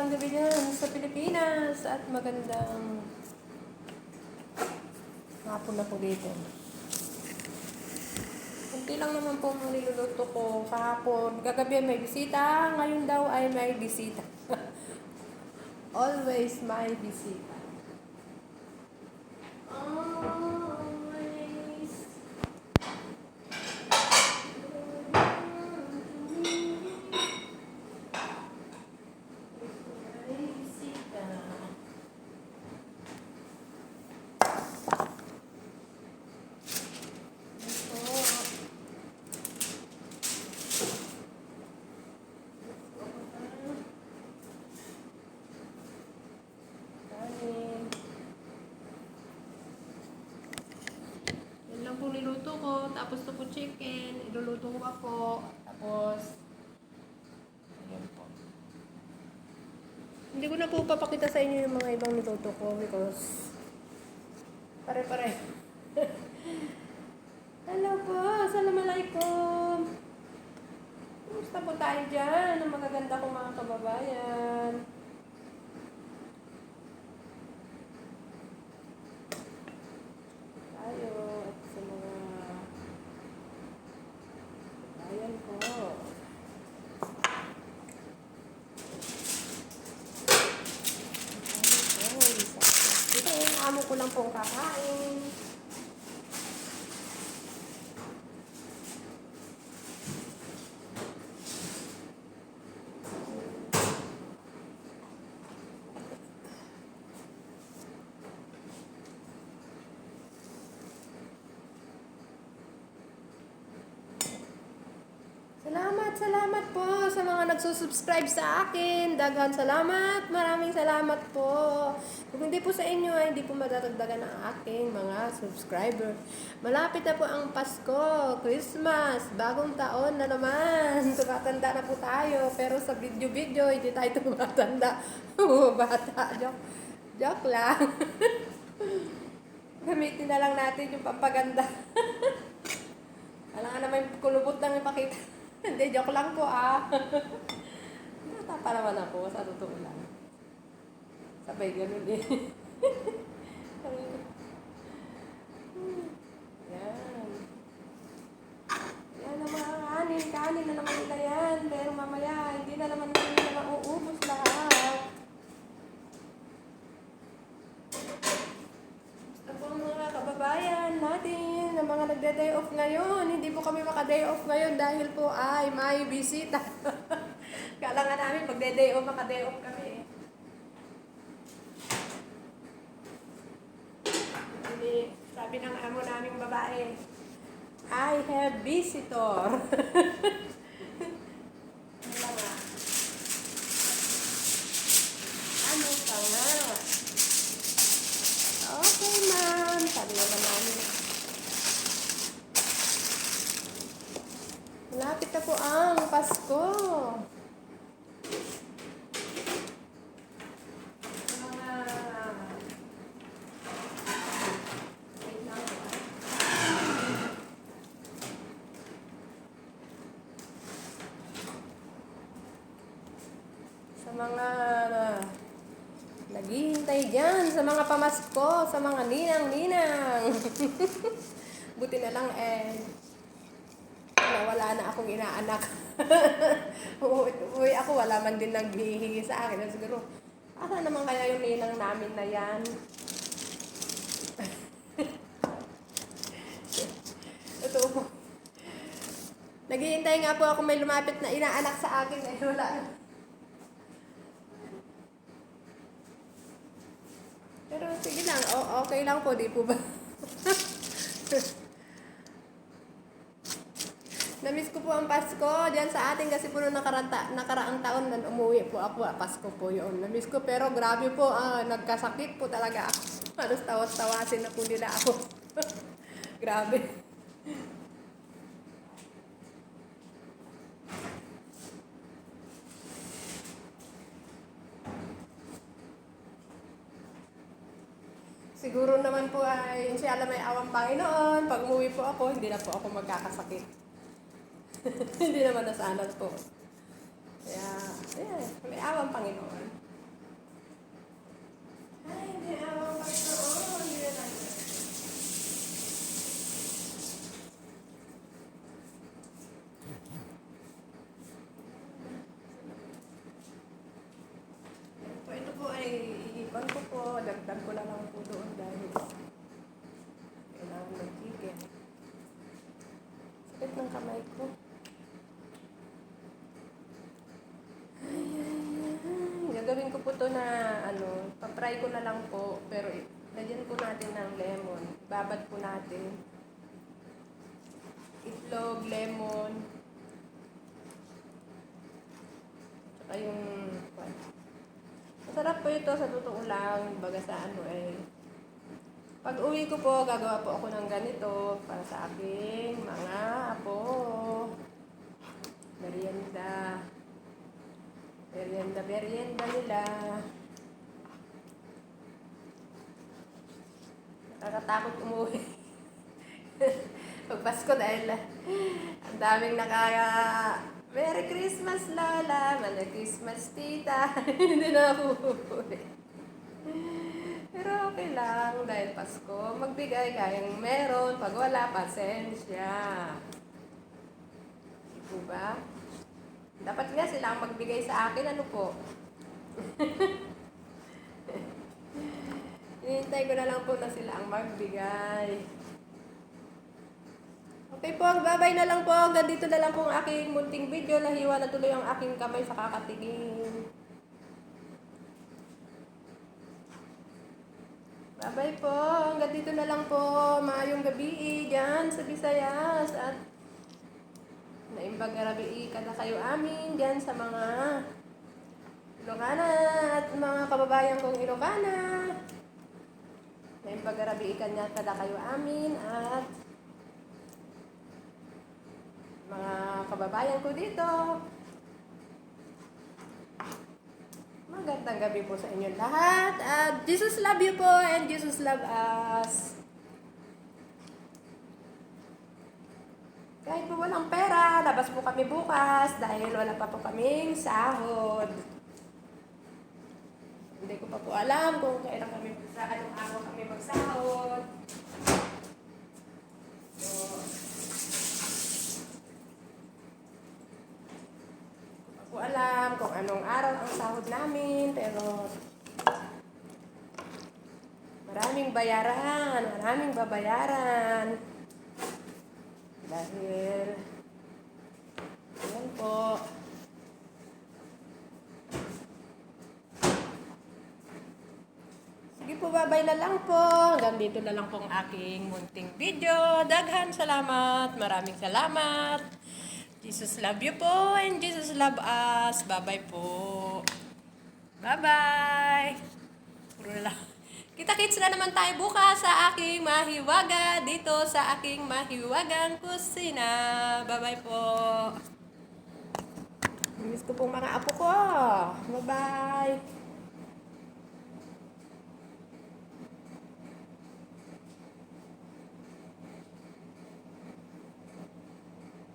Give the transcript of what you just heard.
magandang gabi dyan sa Pilipinas at magandang hapon na po dito. Kunti lang naman po ang niluluto ko kahapon. Gagabi may bisita, ngayon daw ay may bisita. Always may bisita. Always. May bisita. Po niluto ko, tapos ito po chicken, iluluto ko ako, tapos ayan po. Hindi ko na po papakita sa inyo yung mga ibang niluto ko because pare-pare. Hello po, assalamualaikum. Kumusta po tayo dyan? Ang magaganda kong mga kababayan. Amo ko lang pong kakain. Salamat po sa mga nagsusubscribe sa akin. Daghan salamat. Maraming salamat po. Kung hindi po sa inyo ay hindi po madadagdagan ang aking mga subscriber. Malapit na po ang Pasko, Christmas, bagong taon na naman. Tumatanda na po tayo. Pero sa video-video, hindi tayo tumatanda. Bata. Joke lang. Gamitin na lang natin yung pampaganda. Alam naman kulubot lang ipakita. Hindi, joke lang po Natapa naman ako, sa totoo lang. Sabay ganun eh. Yan. Yan ang mga kanin. Kanin na naman nila yan. Pero mamaya, hindi na naman nila mauubos lahat. Gusto po mga kababayan natin na mga nagde-day off ngayon. Hindi po kami maka-day off ngayon dahil po ay may bisita. Kala nga namin magde-day off, maka-day off kami. Hindi, sabi ng amo naming babae, I have visitor. Ano ka nga? Okay, ma'am. Sabi naman namin. Malapit na po ang Pasko. Sa mga naghihintay dyan, sa mga pamasko, sa mga ninang-ninang. Buti na lang wala na akong inaanak. Uwi ako, wala man din naghihingi sa akin. Siguro, asa naman kaya yung ninang namin na yan? Ito po. Naghihintay nga po ako may lumapit na inaanak sa akin. Wala na. Pero sige lang, okay lang po, di po ba? Namiss ko po ang Pasko diyan sa atin kasi po noong nakaraang taon na umuwi po ako. Pasko po yun. Namiss ko pero grabe po, nagkasakit po talaga ako. Halos tawas-tawasin na po nila ako. Grabe. Siguro naman po ay inshallah may awang Panginoon. Pag umuwi po ako, hindi na po ako magkakasakit. Hindi naman na sana po. Kaya, may awang Panginoon. Ay, hindi ako pagkaon. Hindi na lang. Ito po ay iipan ko po. Dagdag ko lang po doon dahil kailangan mag-chicken. Sakit ng kamay ko. Gagawin ko po to na pa-fry ko na lang po, pero lagyan po natin ng lemon. Babad po natin. Itlog, lemon. Tsaka yung masarap po ito sa totoo lang, baga sa pag uwi ko po, gagawa po ako ng ganito para sa aking mga apo. Merienda. Merienda nila. Nakakatakot umuwi. Pag Pasko dahil ang daming Merry Christmas, Lola! Merry Christmas, Tita! Hindi na ako uuwi. Pero okay lang dahil Pasko. Magbigay kayang meron. Pag wala, pasensya. Di ba? Dapat nga sila ang magbigay sa akin. Ano po? Hinihintay ko na lang po na sila ang magbigay. Okay po, babay na lang po. Hanggang dito na lang po ang aking munting video. Nahiwa na tuloy ang aking kamay sa kakatigin. Babay po. Hanggang dito na lang po. Maayong gabi dyan sa Visayas. At naimbag gabi kada kayo amin dyan sa mga Ilocana at mga kababayan kong Ilocana. Naimbag gabi niya kada kayo amin at mga kababayan ko dito. Magandang gabi po sa inyo lahat. At Jesus love you po and Jesus love us. Kahit po walang pera, labas po kami bukas dahil wala pa po kaming sahod. Hindi ko pa po alam kung kailan kami sa anong araw kami magsahod. So, ko alam kung anong araw ang sahod namin, pero maraming babayaran. Dahil, ayan po. Sige po, babay na lang po. Hanggang dito na lang po ang aking munting video. Daghan salamat. Maraming salamat. Jesus love you po and Jesus love us. Bye-bye po. Bye-bye. Kita-kits na naman tayo bukas sa aking mahiwaga dito sa aking mahiwagang kusina. Bye-bye po. Miss ko pong mga apo ko. Bye-bye.